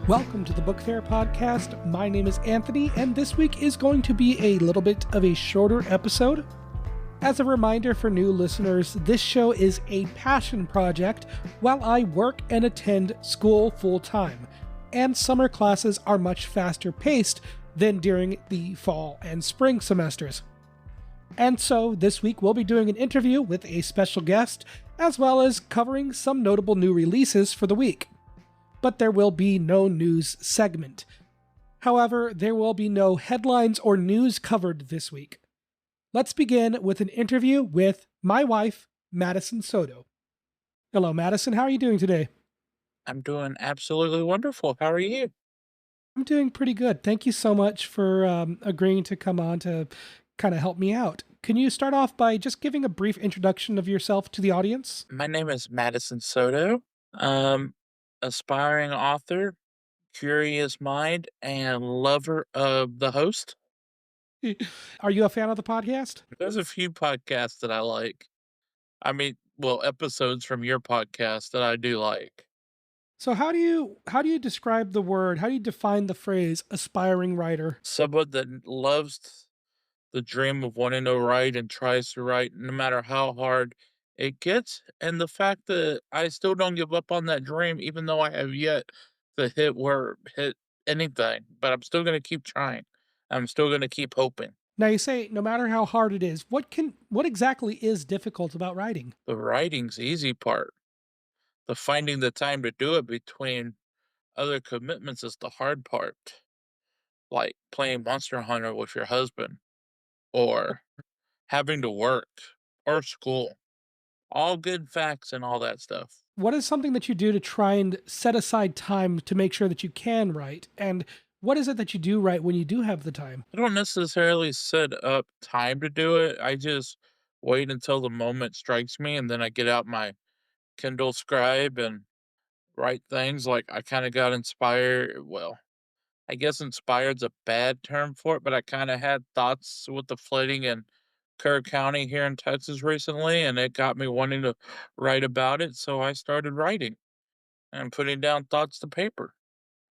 Welcome to the Book Faire Podcast. My name is Anthony, and this week is going to be a little bit of a shorter episode. As a reminder for new listeners, this show is a passion project while I work and attend school full-time, and summer classes are much faster paced than during the fall and spring semesters. And so this week we'll be doing an interview with a special guest, as well as covering some notable new releases for the week. But there will be no news segment. However, there will be no headlines or news covered this week. Let's begin with an interview with my wife, Madison Soto. Hello, Madison. How are you doing today? I'm doing absolutely wonderful. How are you? I'm doing pretty good. Thank you so much for agreeing to come on to kind of help me out. Can you start off by just giving a brief introduction of yourself to the audience? My name is Madison Soto. Aspiring author, curious mind, and lover of the host. Are you a fan of the podcast? There's a few podcasts that I like. Episodes from your podcast that I do like. So how do you describe the word? How do you define the phrase aspiring writer? Someone that loves the dream of wanting to write and tries to write no matter how hard it gets, and the fact that I still don't give up on that dream, even though I have yet to hit anything, but I'm still gonna keep trying. I'm still gonna keep hoping. Now you say no matter how hard it is, what exactly is difficult about writing? The writing's the easy part. The finding the time to do it between other commitments is the hard part, like playing Monster Hunter with your husband or having to work or school. All good facts and all that stuff. What is something that you do to try and set aside time to make sure that you can write? And what is it that you do write when you do have the time? I don't necessarily set up time to do it. I just wait until the moment strikes me and then I get out my Kindle Scribe and write things. Like I kind of got inspired. Well, I guess inspired's a bad term for it, but I kind of had thoughts with the flooding in Kerr County here in Texas recently, and it got me wanting to write about it. So I started writing and putting down thoughts to paper.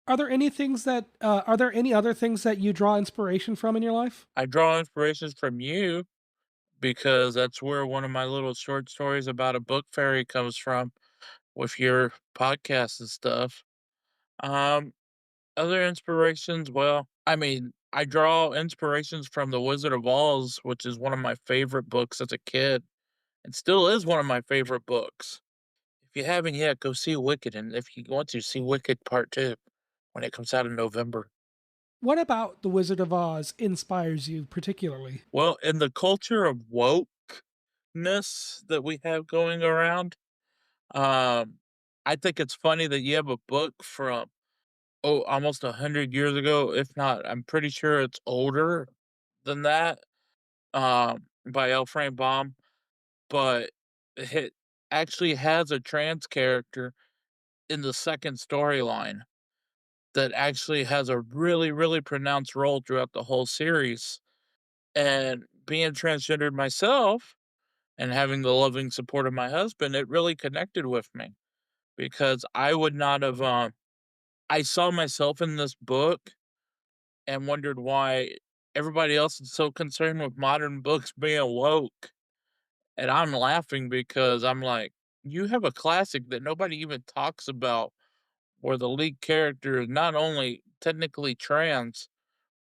Are there any other things that you draw inspiration from in your life? I draw inspirations from you because that's where one of my little short stories about a book fairy comes from with your podcast and stuff. Um, Other inspirations, I draw inspirations from The Wizard of Oz, which is one of my favorite books as a kid, and still is one of my favorite books. If you haven't yet, go see Wicked, and if you want to, see Wicked Part 2 when it comes out in November. What about The Wizard of Oz inspires you particularly? Well, in the culture of wokeness that we have going around, um, I think it's funny that you have a book from, almost 100 years ago, if not, I'm pretty sure it's older than that, by L. Frank Baum, but it actually has a trans character in the second storyline that actually has a really, really pronounced role throughout the whole series. And being transgendered myself and having the loving support of my husband, it really connected with me because I would not have, I saw myself in this book and wondered why everybody else is so concerned with modern books being woke. And I'm laughing because I'm like, you have a classic that nobody even talks about where the lead character is not only technically trans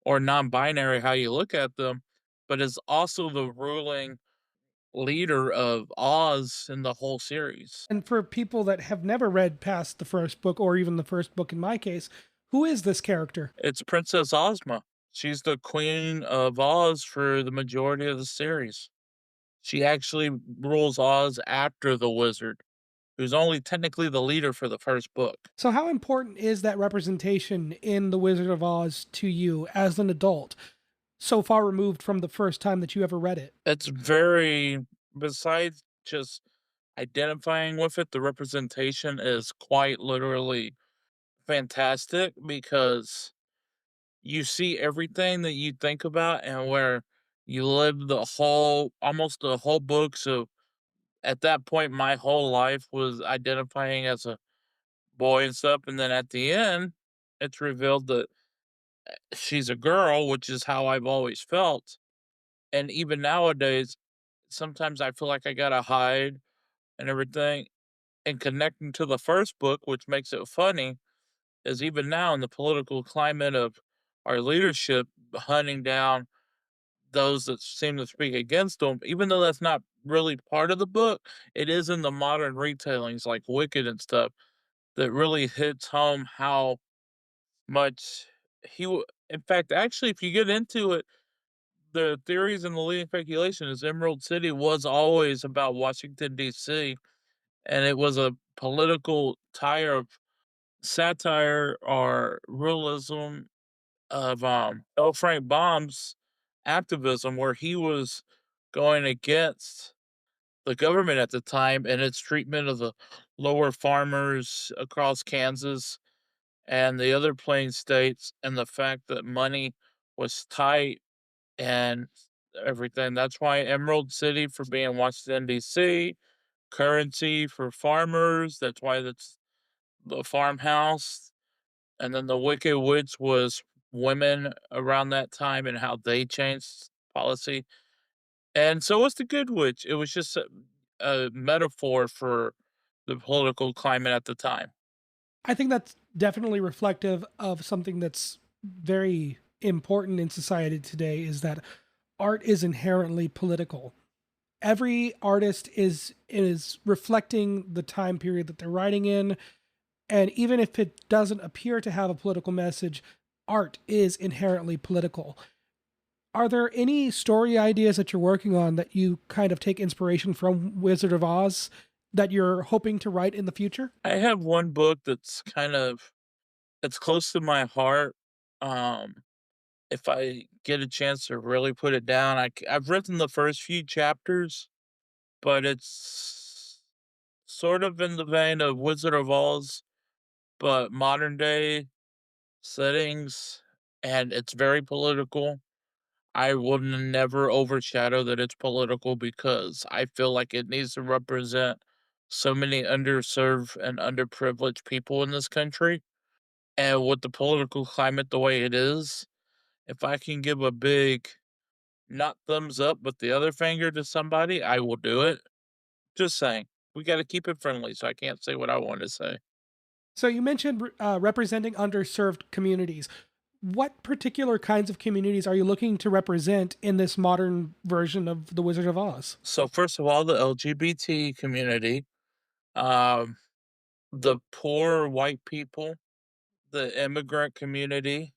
or non-binary, how you look at them, but is also the ruling leader of Oz in the whole series. And for people that have never read past the first book, or even the first book in my case, who is this character? It's Princess Ozma. She's the queen of Oz for the majority of the series. She actually rules Oz after the wizard, who's only technically the leader for the first book. So how important is that representation in The Wizard of Oz to you as an adult, so far removed from the first time that you ever read it? It's very, besides just identifying with it, the representation is quite literally fantastic because you see everything that you think about and where you live almost the whole book. So at that point, my whole life was identifying as a boy and stuff. And then at the end, it's revealed that she's a girl, which is how I've always felt. And even nowadays, sometimes I feel like I gotta hide and everything. And connecting to the first book, which makes it funny, is even now in the political climate of our leadership hunting down those that seem to speak against them, even though that's not really part of the book, it is in the modern retellings like Wicked and stuff that really hits home how much in fact, actually, if you get into it, the theories and the leading speculation is Emerald City was always about Washington, D.C., and it was a political tire of satire or realism of L. Frank Baum's activism, where he was going against the government at the time and its treatment of the lower farmers across Kansas and the other plain states, and the fact that money was tight and everything. That's why Emerald City for being Washington, D.C., currency for farmers. That's why that's the farmhouse. And then the Wicked Witch was women around that time and how they changed policy. And so was the Good Witch. It was just a metaphor for the political climate at the time. I think that's definitely reflective of something that's very important in society today is that art is inherently political. Every artist is reflecting the time period that they're writing in, and even if it doesn't appear to have a political message, art is inherently political. Are there any story ideas that you're working on that you kind of take inspiration from Wizard of Oz that you're hoping to write in the future? I have one book that's kind of it's close to my heart. Um, if I get a chance to really put it down, I've written the first few chapters, but it's sort of in the vein of Wizard of Oz, but modern day settings, and it's very political. I will never overshadow that it's political because I feel like it needs to represent so many underserved and underprivileged people in this country. And with the political climate the way it is, if I can give a big, not thumbs up, but the other finger to somebody, I will do it. Just saying. We got to keep it friendly, so I can't say what I want to say. So you mentioned representing underserved communities. What particular kinds of communities are you looking to represent in this modern version of The Wizard of Oz? So, first of all, the LGBT community, um, the poor white people, the immigrant community,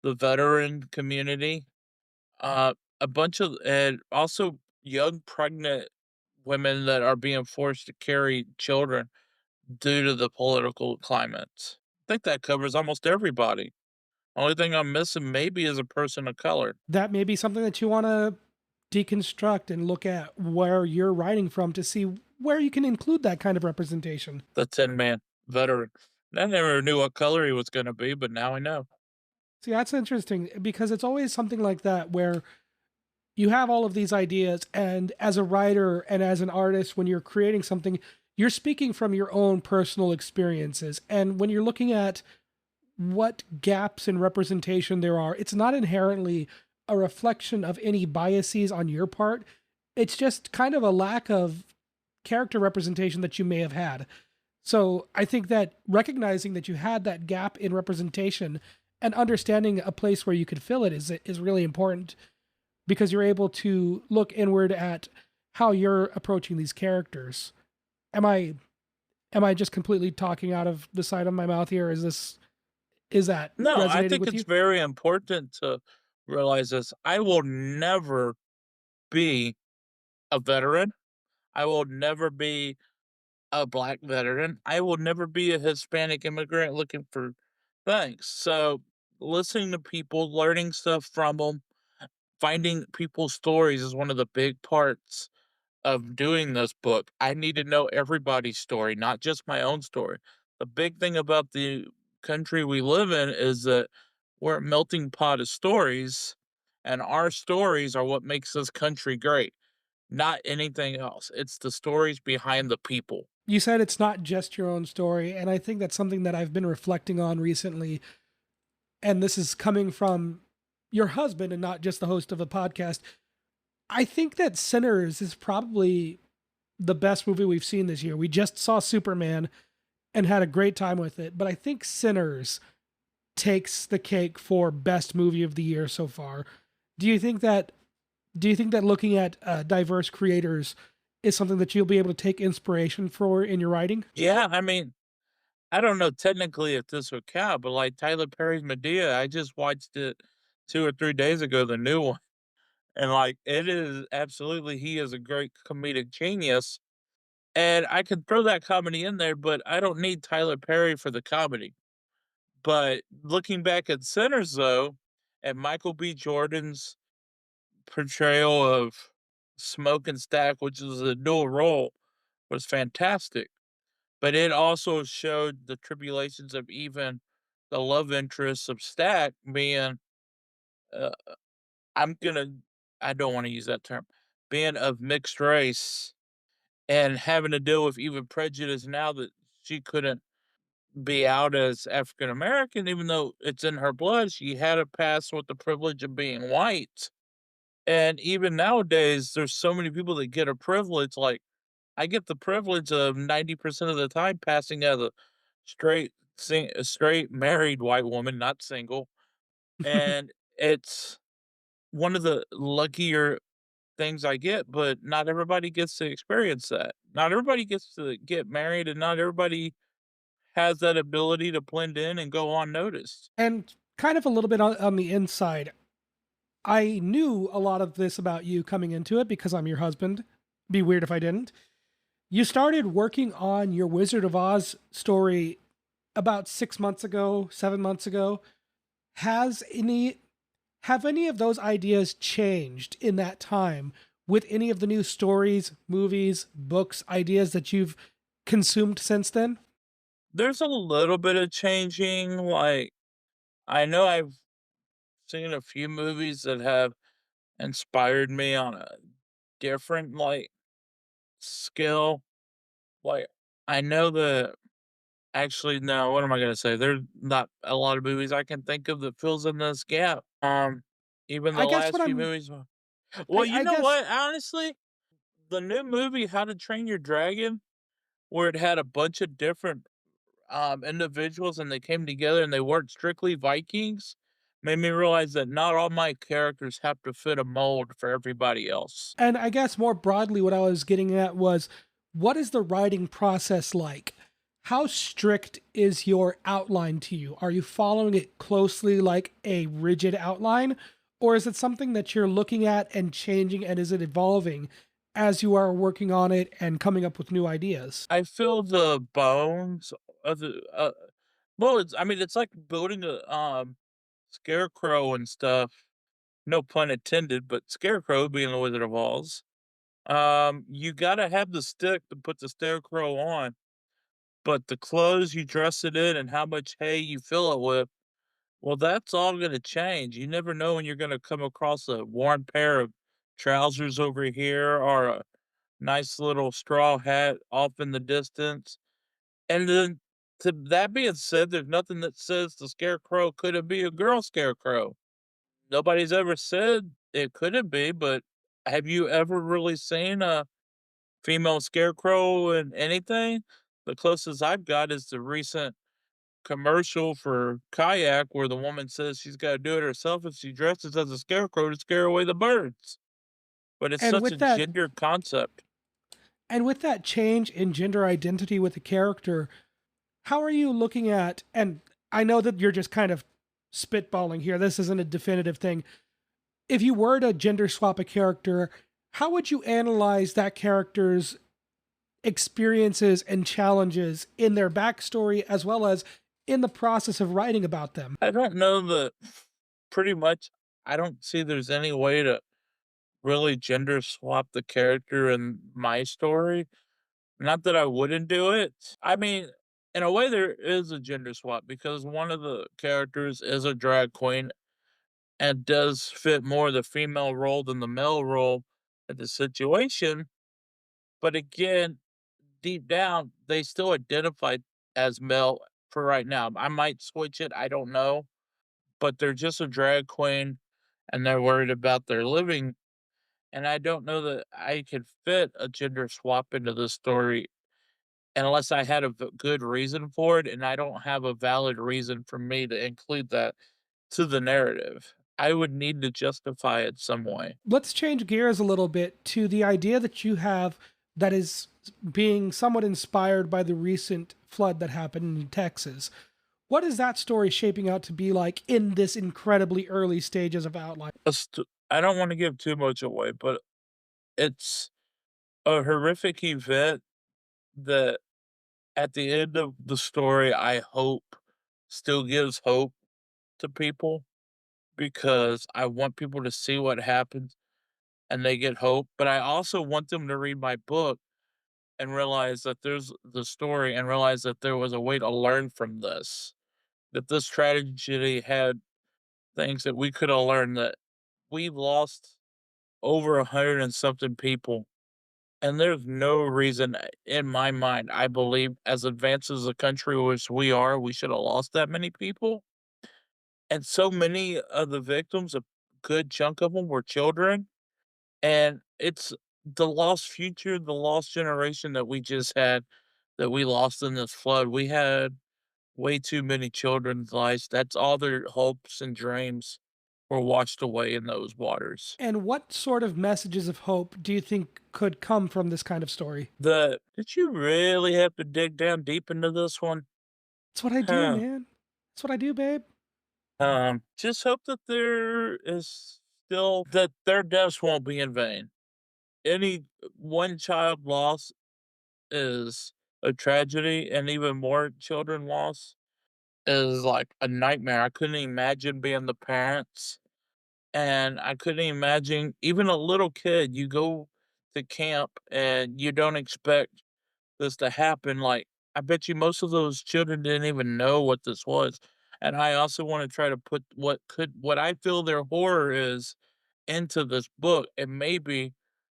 the veteran community, a bunch of, and also young pregnant women that are being forced to carry children due to the political climate. I think that covers almost everybody. Only thing I'm missing maybe is a person of color. That may be something that you want to deconstruct and look at where you're writing from to see where you can include that kind of representation. The 10-man veteran. I never knew what color he was going to be, but now I know. See, that's interesting because it's always something like that where you have all of these ideas, and as a writer and as an artist, when you're creating something, you're speaking from your own personal experiences. And when you're looking at what gaps in representation there are, it's not inherently a reflection of any biases on your part. It's just kind of a lack of character representation that you may have had. So I think that recognizing that you had that gap in representation and understanding a place where you could fill it is really important because you're able to look inward at how you're approaching these characters. Am I just completely talking out of the side of my mouth here? Is that No, I resonating think with you? it's very important to realize this. I will never be a veteran. I will never be a black veteran. I will never be a Hispanic immigrant looking for things. So, listening to people, learning stuff from them, finding people's stories is one of the big parts of doing this book. I need to know everybody's story, not just my own story. The big thing about the country we live in is that we're a melting pot of stories, and our stories are what makes this country great, not anything else. It's the stories behind the people. You said it's not just your own story, and I think that's something that I've been reflecting on recently. and this is coming from your husband and not just the host of a podcast. I think that Sinners is probably the best movie we've seen this year. We just saw Superman and had a great time with it, but I think Sinners takes the cake for best movie of the year so far. Do you think that looking at diverse creators is something that you'll be able to take inspiration for in your writing? Yeah, I mean, I don't know technically if this would count, but like Tyler Perry's Medea, I just watched it 2 or 3 days ago, the new one. And like it is absolutely he is a great comedic genius. And I could throw that comedy in there, but I don't need Tyler Perry for the comedy. But looking back at Sinners though, and Michael B. Jordan's portrayal of Smoke and Stack, which is a dual role, was fantastic. But it also showed the tribulations of even the love interest of Stack being, uh, I'm gonna, I don't want to use that term, being of mixed race and having to deal with even prejudice now that she couldn't be out as African American, even though it's in her blood. She had to pass with the privilege of being white. And even nowadays, there's so many people that get a privilege. Like I get the privilege of 90% of the time passing as a a straight married white woman, not single. And it's one of the luckier things I get, but not everybody gets to experience that. Not everybody gets to get married, and not everybody has that ability to blend in and go unnoticed. And kind of a little bit on the inside, I knew a lot of this about you coming into it because I'm your husband. Be weird if I didn't. You started working on your Wizard of Oz story about 6 months ago, 7 months ago. Has any have any of those ideas changed in that time with any of the new stories, movies, books, ideas that you've consumed since then? There's a little bit of changing. Like, I know I've seen a few movies that have inspired me on a different, like, skill. Like, I know that actually, no, what am I gonna say? There's not a lot of movies I can think of that fills in this gap. Even I the guess what last few I'm movies. Well, you I know guess what? Honestly, the new movie How to Train Your Dragon, where it had a bunch of different individuals and they came together and they weren't strictly Vikings, made me realize that not all my characters have to fit a mold for everybody else. and I guess more broadly what I was getting at was what is the writing process like? How strict is your outline to you? Are you following it closely like a rigid outline? Or is it something that you're looking at and changing, and is it evolving as you are working on it and coming up with new ideas? I feel the bones of the well, it's I mean it's like building a scarecrow and stuff. No pun intended, but scarecrow being the Wizard of Oz. You gotta have the stick to put the scarecrow on, but the clothes you dress it in and how much hay you fill it with, well, that's all gonna change. You never know when you're gonna come across a worn pair of trousers over here or a nice little straw hat off in the distance. And then to that being said, there's nothing that says the scarecrow couldn't be a girl scarecrow. Nobody's ever said it couldn't be, but have you ever really seen a female scarecrow in anything? The closest I've got is the recent commercial for kayak where the woman says she's got to do it herself if she dresses as a scarecrow to scare away the birds. But it's And such a with that gender concept. and with that change in gender identity with the character, how are you looking at, and I know that you're just kind of spitballing here, this isn't a definitive thing. If you were to gender swap a character, how would you analyze that character's experiences and challenges in their backstory as well as in the process of writing about them? I don't know that pretty much I don't see there's any way to really gender swap the character in my story. Not that I wouldn't do it. I mean, in a way, there is a gender swap because one of the characters is a drag queen and does fit more the female role than the male role in the situation. But again, deep down, they still identify as male for right now. I might switch it, I don't know. but they're just a drag queen and they're worried about their living. And I don't know that I could fit a gender swap into this story unless I had a good reason for it. And I don't have a valid reason for me to include that to the narrative. I would need to justify it some way. Let's change gears a little bit to the idea that you have that is being somewhat inspired by the recent flood that happened in Texas. What is that story shaping out to be like in this incredibly early stages of outline? I don't want to give too much away, but it's a horrific event that at the end of the story, I hope still gives hope to people because I want people to see what happens and they get hope. But I also want them to read my book and realize that there's the story and realize that there was a way to learn from this, that this tragedy had things that we could have learned, that we've lost over 100 and something people. And there's no reason in my mind, I believe, as advanced as a country which we are, we should have lost that many people. And so many of the victims, a good chunk of them were children. And it's the lost future, the lost generation that we just had, that we lost in this flood. We had way too many children's lives. That's all their hopes and dreams were washed away in those waters. And what sort of messages of hope do you think could come from this kind of story? Did you really have to dig down deep into this one? That's what I do, Huh. man. That's what I do, babe. Just hope that there is still that their deaths won't be in vain. Any one child loss is a tragedy, and even more children loss is like a nightmare. I couldn't imagine being the parents, and I couldn't imagine even a little kid. You go to camp and you don't expect this to happen. Like, I bet you most of those children didn't even know what this was. And I also want to try to put what I feel their horror is into this book, and maybe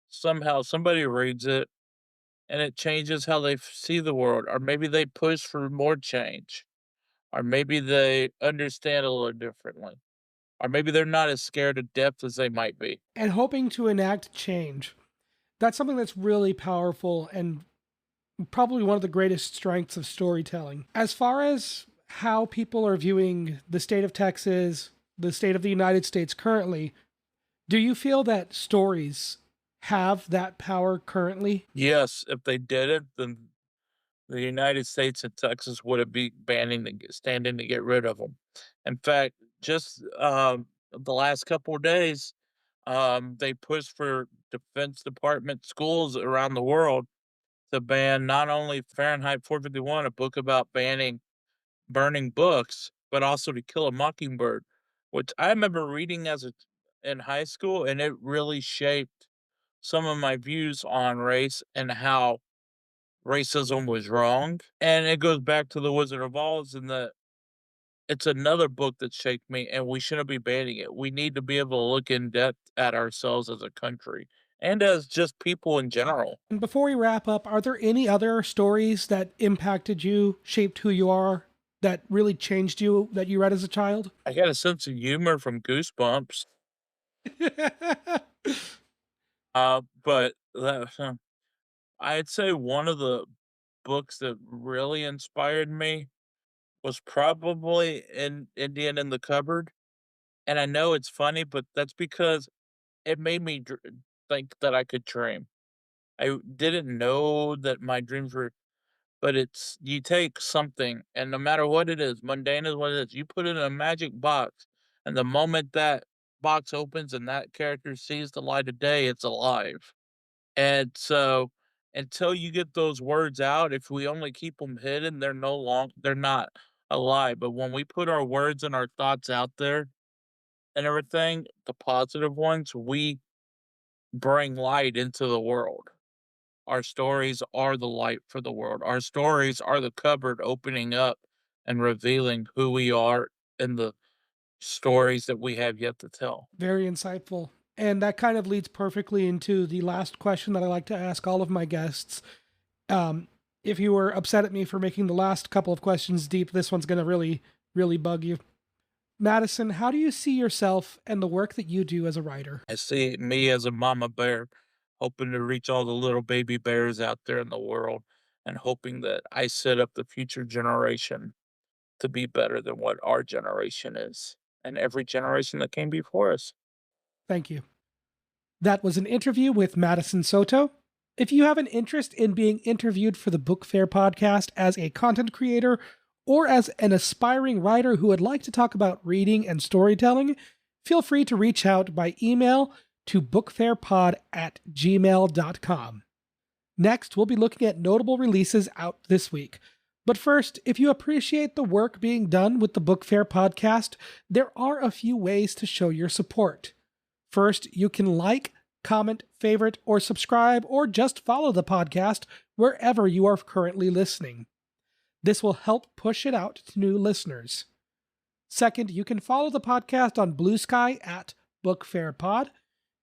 somehow somebody reads it and it changes how they see the world, or maybe they push for more change, or maybe they understand a little differently, or maybe they're not as scared of death as they might be. And hoping to enact change. That's something that's really powerful and probably one of the greatest strengths of storytelling. As far as how people are viewing the state of Texas, the state of the United States currently, do you feel that stories have that power currently? Yes, if they did it, then the United States and Texas would be standing to get rid of them. In fact, just the last couple of days, they pushed for Defense Department schools around the world to ban not only Fahrenheit 451, a book about banning burning books, but also To Kill a Mockingbird, which I remember reading in high school, and it really shaped some of my views on race and how racism was wrong. And it goes back to The Wizard of Oz, and that it's another book that shaped me, and we shouldn't be banning it. We need to be able to look in depth at ourselves as a country and as just people in general. And before we wrap up, are there any other stories that impacted you, shaped who you are, that really changed you that you read as a child? I got a sense of humor from Goosebumps, but I'd say one of the books that really inspired me was probably in Indian in the Cupboard. And I know it's funny, but that's because it made me think that I could dream. I didn't know that my dreams were, but it's you take something, and no matter what it is, mundane is what it is, you put it in a magic box, and the moment that box opens and that character sees the light of day, it's alive. And so until you get those words out, if we only keep them hidden, they're not alive. But when we put our words and our thoughts out there and everything, the positive ones, we bring light into the world. Our stories are the light for the world. Our stories are the cupboard opening up and revealing who we are in the stories that we have yet to tell. Very insightful. And that kind of leads perfectly into the last question that I like to ask all of my guests. If you were upset at me for making the last couple of questions deep, this one's going to really, really bug you. Madison, how do you see yourself and the work that you do as a writer? I see me as a mama bear, hoping to reach all the little baby bears out there in the world and hoping that I set up the future generation to be better than what our generation is and every generation that came before us. Thank you. That was an interview with Madison Soto. If you have an interest in being interviewed for the Book Faire podcast as a content creator or as an aspiring writer who would like to talk about reading and storytelling, feel free to reach out by email to bookfairpod@gmail.com. Next, we'll be looking at notable releases out this week. But first, if you appreciate the work being done with the Book Faire podcast, there are a few ways to show your support. First, you can like, comment, favorite, or subscribe, or just follow the podcast wherever you are currently listening. This will help push it out to new listeners. Second, you can follow the podcast on Blue Sky at Book Faire Pod.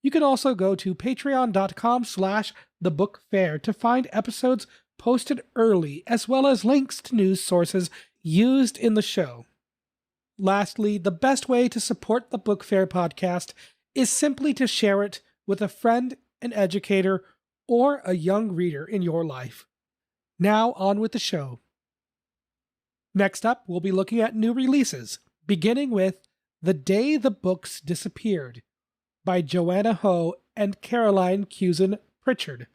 You can also go to patreon.com/thebookfair to find episodes posted early, as well as links to news sources used in the show. Lastly, the best way to support the Book Faire podcast is simply to share it with a friend, an educator, or a young reader in your life. Now on with the show. Next up, we'll be looking at new releases, beginning with The Day the Books Disappeared by Joanna Ho and Caroline Kusin Pritchard,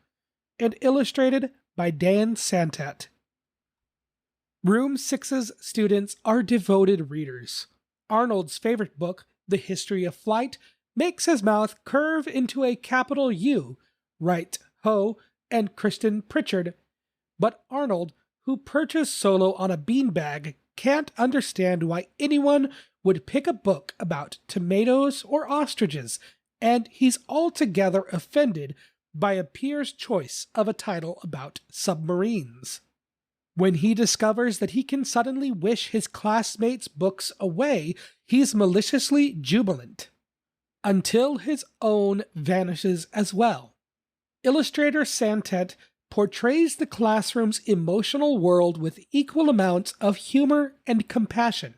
and illustrated by Dan Santat. Room 6's students are devoted readers. Arnold's favorite book, The History of Flight, makes his mouth curve into a capital U, write Ho and Kristen Pritchard. But Arnold, who purchased Solo on a beanbag, can't understand why anyone would pick a book about tomatoes or ostriches, and he's altogether offended by a peer's choice of a title about submarines. When he discovers that he can suddenly wish his classmates' books away, he's maliciously jubilant, until his own vanishes as well. Illustrator Santat portrays the classroom's emotional world with equal amounts of humor and compassion.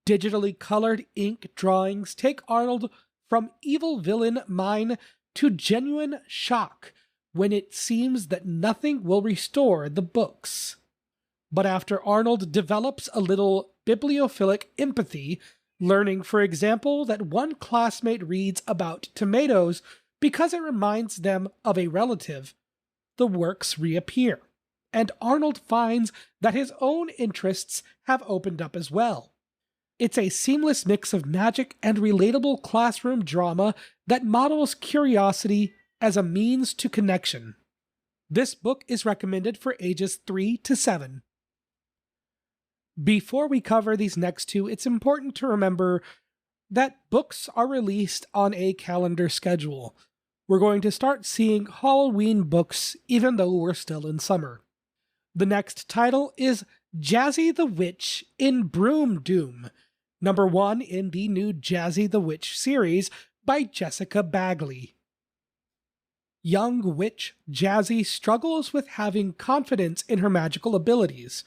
Digitally colored ink drawings take Arnold from evil villain mine to genuine shock when it seems that nothing will restore the books. But after Arnold develops a little bibliophilic empathy, learning, for example, that one classmate reads about tomatoes because it reminds them of a relative, the works reappear, and Arnold finds that his own interests have opened up as well. It's a seamless mix of magic and relatable classroom drama that models curiosity as a means to connection. This book is recommended for ages 3 to 7. Before we cover these next two, it's important to remember that books are released on a calendar schedule. We're going to start seeing Halloween books even though we're still in summer. The next title is Jazzy the Witch in Broom Doom, number 1 in the new Jazzy the Witch series by Jessica Bagley. Young witch Jazzy struggles with having confidence in her magical abilities.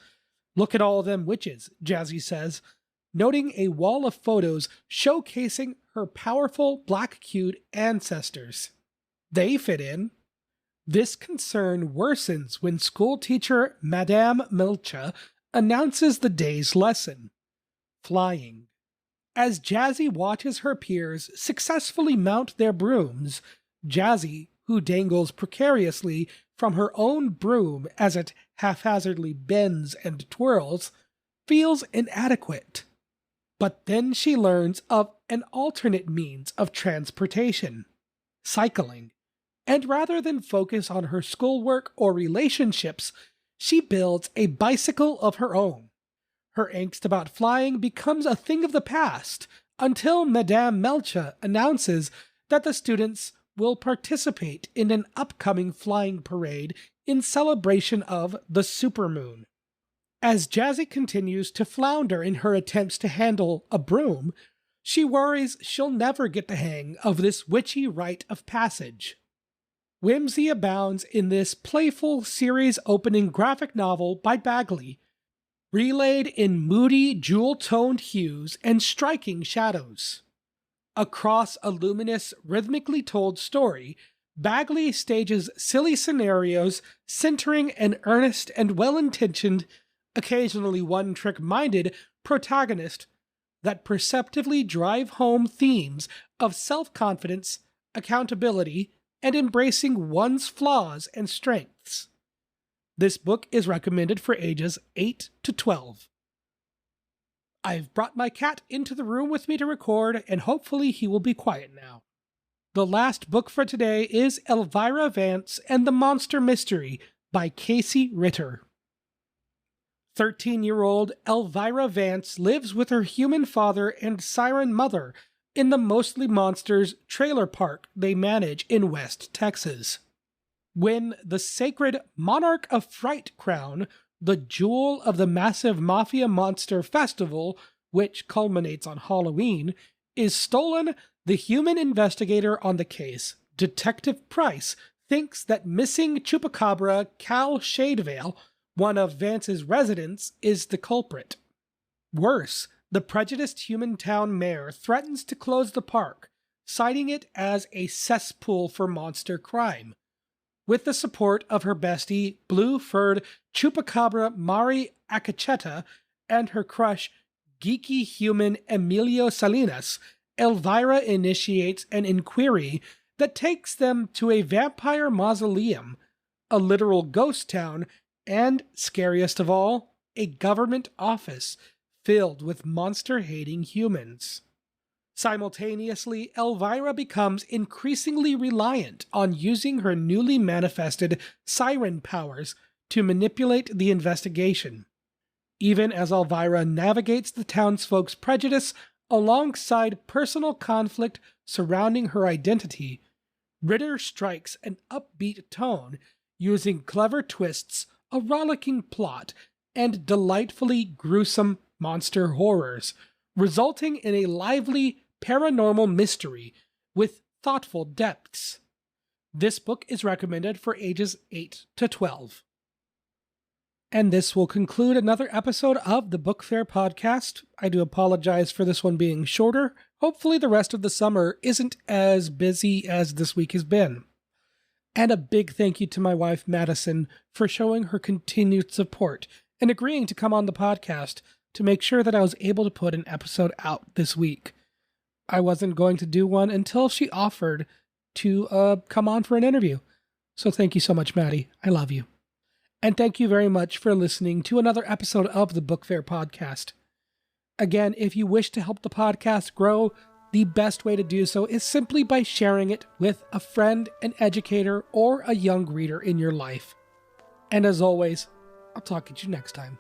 "Look at all them witches," Jazzy says, noting a wall of photos showcasing her powerful black-hued ancestors. They fit in. This concern worsens when schoolteacher Madame Milcha announces the day's lesson: flying. As Jazzy watches her peers successfully mount their brooms, Jazzy, who dangles precariously from her own broom as it haphazardly bends and twirls, feels inadequate. But then she learns of an alternate means of transportation: cycling. And rather than focus on her schoolwork or relationships, she builds a bicycle of her own. Her angst about flying becomes a thing of the past until Madame Melcha announces that the students will participate in an upcoming flying parade in celebration of the supermoon. As Jazzy continues to flounder in her attempts to handle a broom, she worries she'll never get the hang of this witchy rite of passage. Whimsy abounds in this playful series-opening graphic novel by Bagley, relayed in moody, jewel-toned hues and striking shadows. Across a luminous, rhythmically told story, Bagley stages silly scenarios centering an earnest and well-intentioned, occasionally one-trick-minded protagonist that perceptively drive home themes of self-confidence, accountability, and embracing one's flaws and strengths. This book is recommended for ages 8 to 12. I've brought my cat into the room with me to record, and hopefully he will be quiet now. The last book for today is Elvira Vance and the Monster Mystery by Casey Ritter. 13-year-old Elvira Vance lives with her human father and siren mother in the Mostly Monsters trailer park they manage in West Texas. When the sacred Monarch of Fright crown, the jewel of the massive Mafia Monster Festival, which culminates on Halloween, is stolen, the human investigator on the case, Detective Price, thinks that missing Chupacabra Cal Shadevale, one of Vance's residents, is the culprit. Worse, the prejudiced human town mayor threatens to close the park, citing it as a cesspool for monster crime. With the support of her bestie, blue-furred Chupacabra Mari Acacheta, and her crush, geeky human Emilio Salinas, Elvira initiates an inquiry that takes them to a vampire mausoleum, a literal ghost town, and, scariest of all, a government office filled with monster-hating humans. Simultaneously, Elvira becomes increasingly reliant on using her newly manifested siren powers to manipulate the investigation. Even as Elvira navigates the townsfolk's prejudice alongside personal conflict surrounding her identity, Ritter strikes an upbeat tone using clever twists, a rollicking plot, and delightfully gruesome monster horrors, resulting in a lively paranormal mystery with thoughtful depths. This book is recommended for ages 8 to 12. And this will conclude another episode of the Book Faire Podcast. I do apologize for this one being shorter. Hopefully the rest of the summer isn't as busy as this week has been. And a big thank you to my wife, Madison, for showing her continued support and agreeing to come on the podcast to make sure that I was able to put an episode out this week. I wasn't going to do one until she offered to come on for an interview. So thank you so much, Maddie. I love you. And thank you very much for listening to another episode of the Book Faire Podcast. Again, if you wish to help the podcast grow, the best way to do so is simply by sharing it with a friend, an educator, or a young reader in your life. And as always, I'll talk to you next time.